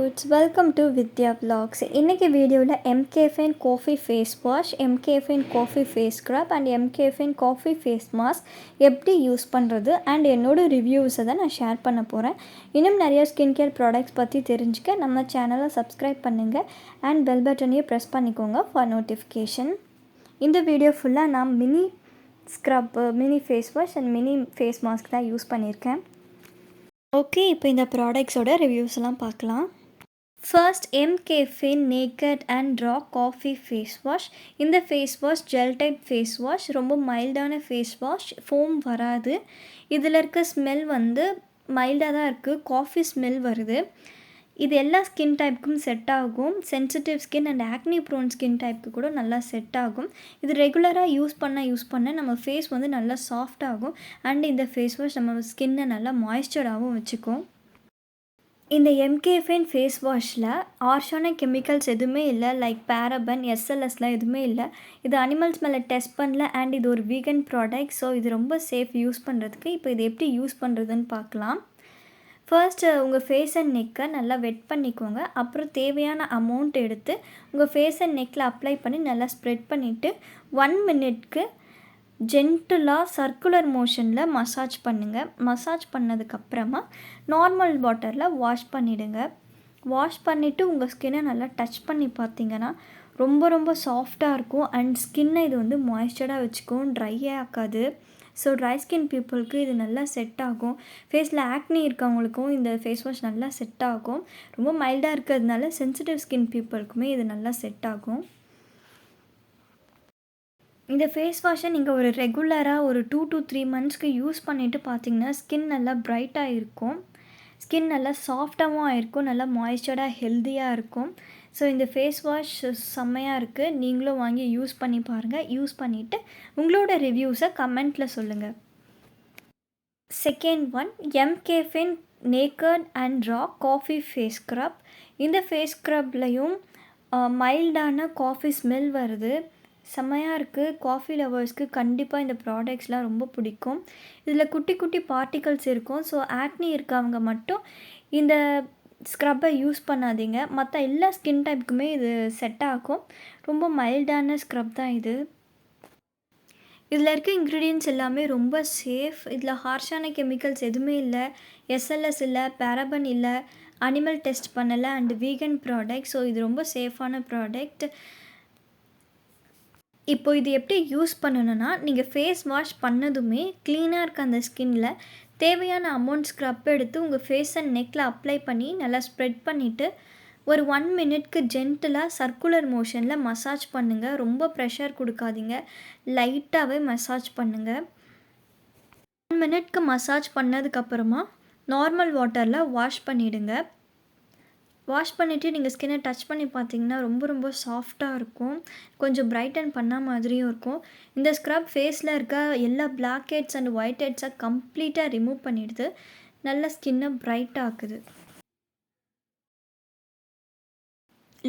dudes, welcome to Vidya Vlogs. இன்னைக்கு வீடியோவில் MKFN Coffee Face Wash, MKFN Coffee Face Scrub and MKFN Coffee Face Mask எப்படி use பண்ணுறது and என்னோடய ரிவ்யூஸை தான் நான் ஷேர் பண்ண போகிறேன். இன்னும் நிறைய ஸ்கின் கேர் ப்ராடக்ட்ஸ் பற்றி தெரிஞ்சுக்க நம்ம சேனலை சப்ஸ்கிரைப் பண்ணுங்கள் அண்ட் பெல் பட்டனையும் ப்ரெஸ் பண்ணிக்கோங்க ஃபார் நோட்டிஃபிகேஷன். இந்த வீடியோ ஃபுல்லாக நான் mini scrub, mini face wash and mini face mask தான் யூஸ் பண்ணியிருக்கேன். ஓகே, இப்போ இந்த ப்ராடக்ட்ஸோட ரிவ்யூஸ்லாம் பார்க்கலாம். First MKFN naked and raw coffee face wash. இந்த face wash gel type face wash, ரொம்ப மைல்டான ஃபேஸ் வாஷ், ஃபோம் வராது. இதில் இருக்க ஸ்மெல் மைல்டாக தான் இருக்குது, காஃபி ஸ்மெல் வருது. இது எல்லா ஸ்கின் டைப்புக்கும் செட் ஆகும். Sensitive skin and acne prone skin டைப்புக்கு கூட நல்லா செட் ஆகும். இது ரெகுலராக யூஸ் பண்ண நம்ம ஃபேஸ் நல்லா சாஃப்ட் ஆகும் அண்ட் இந்த ஃபேஸ் வாஷ் நம்ம ஸ்கின்னை நல்லா மாய்ஸ்சராகவும் வச்சுக்கும். இந்த MKFN ஃபேஸ் வாஷில் ஆர்ஷான கெமிக்கல்ஸ் எதுவுமே இல்லை, லைக் பேரபன், SLSலாம் எதுவுமே இல்லை. இது அனிமல்ஸ் மேலே டெஸ்ட் பண்ணல அண்ட் இது ஒரு வீகன் ப்ராடக்ட். ஸோ இது ரொம்ப சேஃப் யூஸ் பண்ணுறதுக்கு. இப்போ இது எப்படி யூஸ் பண்ணுறதுன்னு பார்க்கலாம். ஃபர்ஸ்ட்டு உங்கள் ஃபேஸ் அண்ட் நெக்கை நல்லா வெட் பண்ணிக்கோங்க. அப்புறம் தேவையான அமௌண்ட் எடுத்து உங்கள் ஃபேஸ் அண்ட் நெக்கில் அப்ளை பண்ணி நல்லா ஸ்ப்ரெட் பண்ணிவிட்டு 1 மினிட்க்கு ஜென்டிலாக சர்க்குலர் மோஷனில் மசாஜ் பண்ணுங்கள். மசாஜ் பண்ணதுக்கப்புறமா நார்மல் வாட்டரில் வாஷ் பண்ணிவிடுங்க. வாஷ் பண்ணிவிட்டு உங்கள் ஸ்கின்னை நல்லா டச் பண்ணி பார்த்தீங்கன்னா ரொம்ப சாஃப்டாக இருக்கும் அண்ட் ஸ்கின்னை இது மாய்ஸ்சராக வச்சுக்கும், ட்ரையே ஆக்காது. ஸோ ட்ரை ஸ்கின் பீப்புளுக்கு இது நல்லா செட் ஆகும். ஃபேஸில் ஆக்னி இருக்கவங்களுக்கும் இந்த ஃபேஸ் வாஷ் நல்லா செட் ஆகும். ரொம்ப மைல்டாக இருக்கிறதுனால சென்சிட்டிவ் ஸ்கின் பீப்புளுக்குமே இது நல்லா செட் ஆகும். இந்த ஃபேஸ் வாஷை நீங்கள் ஒரு ரெகுலராக ஒரு 2 to 3 மந்த்ஸ்க்கு யூஸ் பண்ணிவிட்டு பார்த்தீங்கன்னா ஸ்கின் நல்லா பிரைட்டாக இருக்கும், ஸ்கின் நல்லா சாஃப்டாகவும் ஆகிருக்கும், நல்லா மாய்ஸ்சராக ஹெல்த்தியாக இருக்கும். ஸோ இந்த ஃபேஸ் வாஷ் செம்மையாக இருக்குது. நீங்களும் வாங்கி யூஸ் பண்ணி பாருங்கள். யூஸ் பண்ணிவிட்டு உங்களோட ரிவ்யூஸை கமெண்ட்டில் சொல்லுங்கள். Second one, MKFN naked and raw coffee face scrub. இந்த ஃபேஸ் ஸ்க்ரப்லையும் மைல்டான காஃபி ஸ்மெல் வருது, செம்மையாக இருக்குது. காஃபி லவர்ஸ்க்கு கண்டிப்பாக இந்த ப்ராடக்ட்ஸ்லாம் ரொம்ப பிடிக்கும். இதில் குட்டி குட்டி பார்ட்டிகல்ஸ் இருக்கும். ஸோ ஆக்னி இருக்கவங்க மட்டும் இந்த ஸ்க்ரப்பை யூஸ் பண்ணாதீங்க. மற்ற எல்லா ஸ்கின் டைப்புக்குமே இது செட் ஆகும். ரொம்ப மைல்டான ஸ்க்ரப் தான் இது. இதில் இருக்க இன்க்ரீடியன்ட்ஸ் எல்லாமே ரொம்ப சேஃப். இதில் ஹார்ஷான கெமிக்கல்ஸ் எதுவுமே இல்லை, SLS இல்லை, பேரபன் இல்லை, அனிமல் டெஸ்ட் பண்ணலை அண்ட் வீகன் ப்ராடக்ட். ஸோ இது ரொம்ப சேஃபான ப்ராடக்ட். இப்போ இது எப்படி யூஸ் பண்ணணுன்னா, நீங்கள் ஃபேஸ் வாஷ் பண்ணதுமே க்ளீனாக இருக்க அந்த ஸ்கின்னில் தேவையான அமௌண்ட் ஸ்க்ரப் எடுத்து உங்கள் ஃபேஸ் அண்ட் நெக்கில் அப்ளை பண்ணி நல்லா ஸ்ப்ரெட் பண்ணிவிட்டு ஒரு 1 மினிட்க்கு ஜென்டிலாக சர்க்குலர் மோஷனில் மசாஜ் பண்ணுங்கள். ரொம்ப ப்ரெஷர் கொடுக்காதீங்க, லைட்டாகவே மசாஜ் பண்ணுங்கள். 1 மினிட்க்கு மசாஜ் பண்ணதுக்கப்புறமா நார்மல் வாட்டரில் வாஷ் பண்ணிவிடுங்க. வாஷ் பண்ணிவிட்டு நீங்கள் ஸ்கின்னை டச் பண்ணி பார்த்தீங்கன்னா ரொம்ப சாஃப்டாக இருக்கும், கொஞ்சம் பிரைட்டன் பண்ண மாதிரியும் இருக்கும். இந்த ஸ்க்ரப் ஃபேஸில் இருக்க எல்லா பிளாக் ஹெட்ஸ் அண்ட் ஒயிட் ஹெட்ஸை கம்ப்ளீட்டாக ரிமூவ் பண்ணிடுது, நல்ல ஸ்கின்னை பிரைட் ஆக்குது.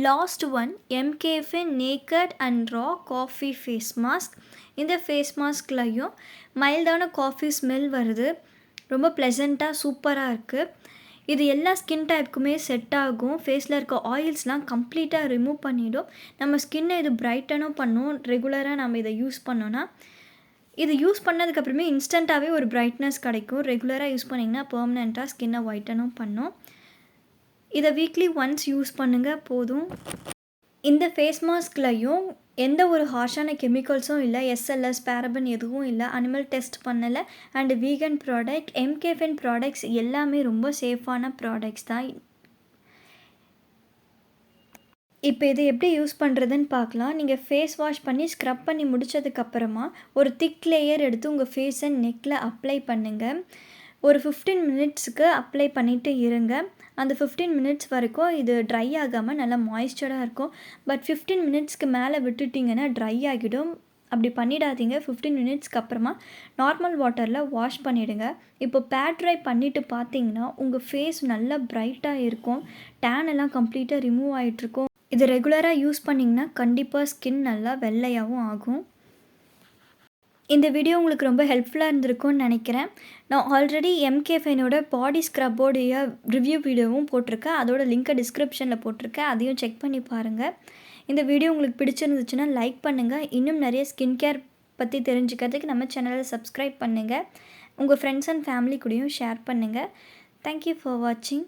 Last one, MKFN naked and raw coffee face mask. இந்த ஃபேஸ் மாஸ்க்லையும் மைல்டான காஃபி ஸ்மெல் வருது, ரொம்ப ப்ளசண்ட்டாக சூப்பராக இருக்குது. இது எல்லா ஸ்கின் டைப்புக்குமே செட் ஆகும். ஃபேஸில் இருக்க ஆயில்ஸ்லாம் கம்ப்ளீட்டாக ரிமூவ் பண்ணிவிடும். நம்ம ஸ்கின்னை இது பிரைட்டனும் பண்ணும். ரெகுலராக நம்ம இதை யூஸ் பண்ணோன்னா இது யூஸ் பண்ணதுக்கப்புறமே இன்ஸ்டண்ட்டாகவே ஒரு பிரைட்னஸ் கிடைக்கும். ரெகுலராக யூஸ் பண்ணிங்கன்னா பெர்மனெண்ட்டாக ஸ்கின்னை ஒயிட்டனும் பண்ணும். இதை வீக்லி ஒன்ஸ் யூஸ் பண்ணுங்கள் போதும். இந்த ஃபேஸ் மாஸ்க்லையும் எந்த ஒரு ஹார்ஷான கெமிக்கல்ஸும் இல்லை, SLS, பேரபன் எதுவும் இல்லை, அனிமல் டெஸ்ட் பண்ணலை and vegan product. MKFN products எல்லாமே ரொம்ப சேஃபான ப்ராடக்ட்ஸ் தான். இப்போ இது எப்படி யூஸ் பண்ணுறதுன்னு பார்க்கலாம். நீங்கள் ஃபேஸ் வாஷ் பண்ணி ஸ்க்ரப் பண்ணி முடித்ததுக்கப்புறமா ஒரு திக் லேயர் எடுத்து உங்கள் ஃபேஸ் அண்ட் நெக்கில் அப்ளை பண்ணுங்கள். ஒரு 15 மினிட்ஸுக்கு அப்ளை பண்ணிவிட்டு இருங்க. அந்த 15 மினிட்ஸ் வரைக்கும் இது ட்ரை ஆகாமல் நல்லா மாய்ஸ்சராக இருக்கும். பட் 15 மினிட்ஸ்க்கு மேலே விட்டுட்டிங்கன்னா ட்ரை ஆகிடும். அப்படி பண்ணிடாதீங்க. 15 மினிட்ஸ்க்கு அப்புறமா நார்மல் வாட்டரில் வாஷ் பண்ணிவிடுங்க. இப்போ பேட் ட்ரை பண்ணிவிட்டு பார்த்தீங்கன்னா உங்கள் ஃபேஸ் நல்லா பிரைட்டாக இருக்கும், டேன் எல்லாம் கம்ப்ளீட்டாக ரிமூவ் ஆகிட்ருக்கும். இது ரெகுலராக யூஸ் பண்ணிங்கன்னா கண்டிப்பாக ஸ்கின் நல்லா வெள்ளையாகவும் ஆகும். இந்த வீடியோ உங்களுக்கு ரொம்ப ஹெல்ப்ஃபுல்லாக இருந்திருக்கும்னு நினைக்கிறேன். நான் ஆல்ரெடி எம்கே ஃபைனோட பாடி ஸ்க்ரப்போடைய ரிவ்யூ வீடியோவும் போட்டிருக்கேன். அதோட லிங்க்கை டிஸ்கிரிப்ஷனில் போட்டிருக்கேன். அதையும் செக் பண்ணி பாருங்கள். இந்த வீடியோ உங்களுக்கு பிடிச்சிருந்துச்சுன்னா லைக் பண்ணுங்கள். இன்னும் நிறைய ஸ்கின் கேர் பற்றி தெரிஞ்சுக்கிறதுக்கு நம்ம சேனலை சப்ஸ்கிரைப் பண்ணுங்கள். உங்கள் ஃப்ரெண்ட்ஸ் அண்ட் ஃபேமிலி கூடயும் ஷேர் பண்ணுங்கள். தேங்க்யூ ஃபார் வாட்சிங்.